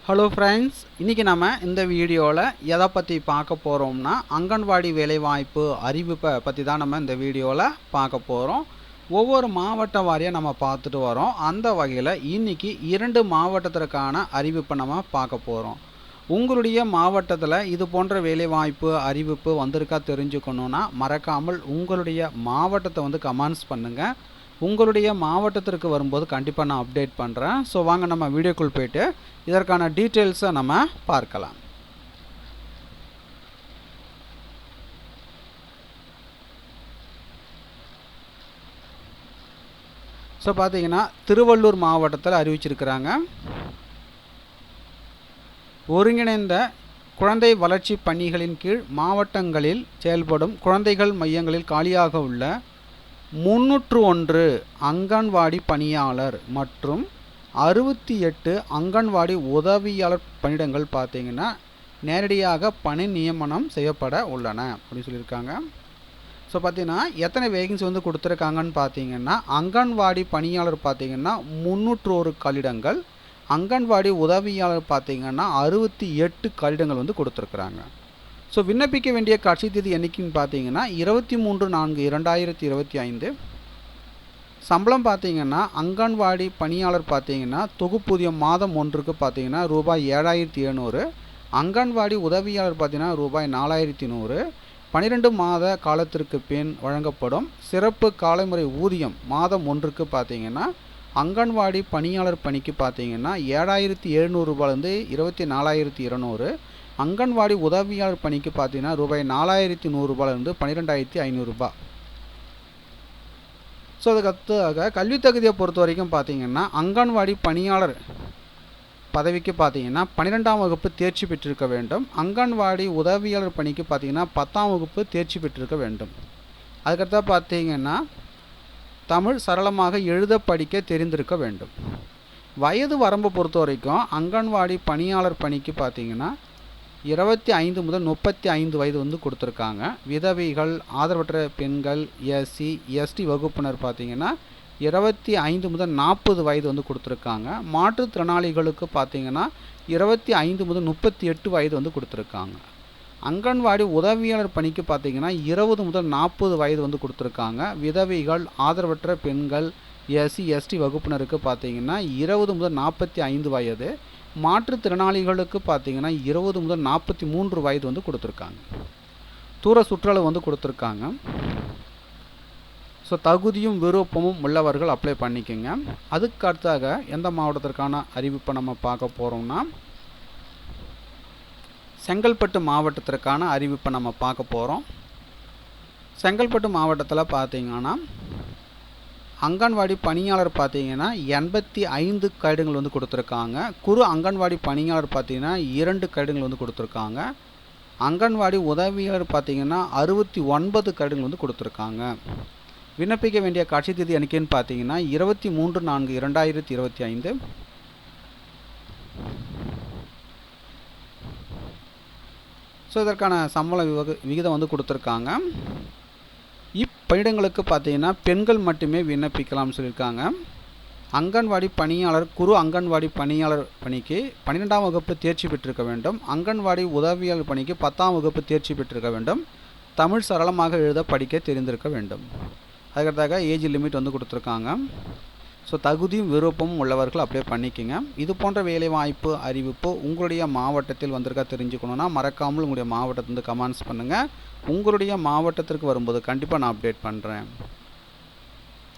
Hello friends, இன்றைக்கி நம்ம இந்த வீடியோவில் எதை பற்றி பார்க்க போகிறோம்னா அங்கன்வாடி வேலைவாய்ப்பு அறிவிப்பை பற்றி தான் நம்ம இந்த வீடியோவில் பார்க்க போகிறோம். ஒவ்வொரு மாவட்ட வாரியாக நம்ம பார்த்துட்டு வரோம். அந்த வகையில் இன்றைக்கி 2 மாவட்டத்திற்கான அறிவிப்பை நம்ம பார்க்க போகிறோம். உங்களுடைய மாவட்டத்தில் இது போன்ற வேலைவாய்ப்பு அறிவிப்பு வந்திருக்கா தெரிஞ்சுக்கணுன்னா மறக்காமல் உங்களுடைய மாவட்டத்தை கமெண்ட்ஸ் பண்ணுங்கள். உங்களுடைய மாவட்டத்திற்கு வரும்போது கண்டிப்பாக நான் அப்டேட் பண்ணுறேன். ஸோ வாங்க நம்ம வீடியோக்குள் போய்ட்டு இதற்கான டீட்டெயில்ஸை நம்ம பார்க்கலாம். ஸோ பார்த்தீங்கன்னா திருவள்ளூர் மாவட்டத்தில் அறிவிச்சிருக்கிறாங்க. ஒருங்கிணைந்த குழந்தை வளர்ச்சி பணிகளின் கீழ் மாவட்டங்களில் செயல்படும் குழந்தைகள் மையங்களில் காலியாக உள்ள 301 அங்கன்வாடி பணியாளர் மற்றும் 68 அங்கன்வாடி உதவியாளர் பணியிடங்கள் பார்த்தீங்கன்னா நேரடியாக பணி நியமனம் செய்யப்பட உள்ளன அப்படின்னு சொல்லியிருக்காங்க. ஸோ பார்த்தீங்கன்னா எத்தனை வேகன்சி கொடுத்துருக்காங்கன்னு பார்த்தீங்கன்னா அங்கன்வாடி பணியாளர் பார்த்தீங்கன்னா 301 காலிடங்கள், அங்கன்வாடி உதவியாளர் பார்த்தீங்கன்னா 68 காலிடங்கள் கொடுத்துருக்குறாங்க. ஸோ விண்ணப்பிக்க வேண்டிய கடைசி தேதி என்றைக்குன்னு பார்த்தீங்கன்னா 23/4/2025. சம்பளம் பார்த்தீங்கன்னா அங்கன்வாடி பணியாளர் பார்த்தீங்கன்னா தொகுப்பூதியம் மாதம் ஒன்றுக்கு பார்த்தீங்கன்னா ரூபாய் 7,700, அங்கன்வாடி உதவியாளர் பார்த்தீங்கன்னா ரூபாய் 4,100. 12 மாத காலத்திற்கு பின் வழங்கப்படும் சிறப்பு காலைமுறை ஊதியம் மாதம் ஒன்றுக்கு பார்த்தீங்கன்னா அங்கன்வாடி பணியாளர் பணிக்கு பார்த்தீங்கன்னா 7,700 ரூபாயிலிருந்து 24,200, அங்கன்வாடி உதவியாளர் பணிக்கு பார்த்தீங்கன்னா ரூபாய் 4,100 ரூபாயிலிருந்து 12,500 ரூபாய். ஸோ அதுக்கு கல்வி தகுதியை பொறுத்த வரைக்கும் பார்த்தீங்கன்னா அங்கன்வாடி பணியாளர் பதவிக்கு பார்த்தீங்கன்னா 12ஆம் வகுப்பு தேர்ச்சி பெற்றிருக்க வேண்டும். அங்கன்வாடி உதவியாளர் பணிக்கு பார்த்தீங்கன்னா 10ஆம் வகுப்பு தேர்ச்சி பெற்றிருக்க வேண்டும். அதுக்கடுத்தா பார்த்தீங்கன்னா தமிழ் சரளமாக எழுத படிக்க தெரிந்திருக்க வேண்டும். வயது வரம்பு பொறுத்த வரைக்கும் அங்கன்வாடி பணியாளர் பணிக்கு பார்த்தீங்கன்னா 25 முதல் 35 வயது கொடுத்துருக்காங்க. விதவைகள், ஆதரவற்ற பெண்கள், எஸ்சி எஸ்டி வகுப்பினர் பார்த்தீங்கன்னா 25 முதல் 40 வயது கொடுத்துருக்காங்க. மாற்றுத்திறனாளிகளுக்கு பார்த்தீங்கன்னா 25 முதல் 38 வயது கொடுத்துருக்காங்க. அங்கன்வாடி உதவியாளர் பணிக்கு பார்த்தீங்கன்னா 20 முதல் 40 வயது கொடுத்துருக்காங்க. விதவைகள், ஆதரவற்ற பெண்கள், எஸ்சி எஸ்டி வகுப்பினருக்கு பார்த்தீங்கன்னா 20 முதல் 45 வயது, மாற்றுத்திறனாளிகளுக்கு பார்த்தீங்கன்னா 20 முதல் 43 வயது கொடுத்துருக்காங்க. தூர சுற்றளவு கொடுத்துருக்காங்க. ஸோ தகுதியும் விருப்பமும் உள்ளவர்கள் அப்ளை பண்ணிக்கோங்க. அதுக்கு அடுத்தாக எந்த மாவட்டத்திற்கான அறிவிப்பை நம்ம பார்க்க போகிறோம்னா செங்கல்பட்டு மாவட்டத்திற்கான அறிவிப்பை நம்ம பார்க்க போகிறோம். செங்கல்பட்டு மாவட்டத்தில் பார்த்தீங்கன்னா அங்கன்வாடி பணியாளர் பார்த்தீங்கன்னா 85 கடிதங்கள் கொடுத்துருக்காங்க. குறு அங்கன்வாடி பணியாளர் பார்த்தீங்கன்னா 2 கடிதங்கள் கொடுத்துருக்காங்க. அங்கன்வாடி உதவியாளர் பார்த்தீங்கன்னா 69 கடிதங்கள் கொடுத்துருக்காங்க. விண்ணப்பிக்க வேண்டிய கடைசி தேதி என்னைக்குன்னு பார்த்தீங்கன்னா 23/4/2025. ஸோ இதற்கான சம்பள விகிதம் கொடுத்துருக்காங்க. இப்பணியிடங்களுக்கு பார்த்தீங்கன்னா பெண்கள் மட்டுமே விண்ணப்பிக்கலாம்னு சொல்லியிருக்காங்க. அங்கன்வாடி பணியாளர் குறு அங்கன்வாடி பணியாளர் பணிக்கு 12ஆம் வகுப்பு தேர்ச்சி பெற்றிருக்க வேண்டும். அங்கன்வாடி உதவியாளர் பணிக்கு 10ஆம் வகுப்பு தேர்ச்சி பெற்றிருக்க வேண்டும். தமிழ் சரளமாக எழுத படிக்க தெரிந்திருக்க வேண்டும். அதுக்கடுத்தாக ஏஜ் லிமிட் கொடுத்துருக்காங்க. ஸோ தகுதியும் விருப்பமும் உள்ளவர்கள் அப்ளை பண்ணிக்கோங்க. இது போன்ற வேலைவாய்ப்பு அறிவிப்பு உங்களுடைய மாவட்டத்தில் வந்திருக்கா தெரிஞ்சுக்கணுன்னா மறக்காமல் உங்களுடைய மாவட்டத்திலிருந்து கமெண்ட்ஸ் பண்ணுங்கள். உங்களுடைய மாவட்டத்திற்கு வரும்போது கண்டிப்பாக நான் அப்டேட் பண்ணுறேன்.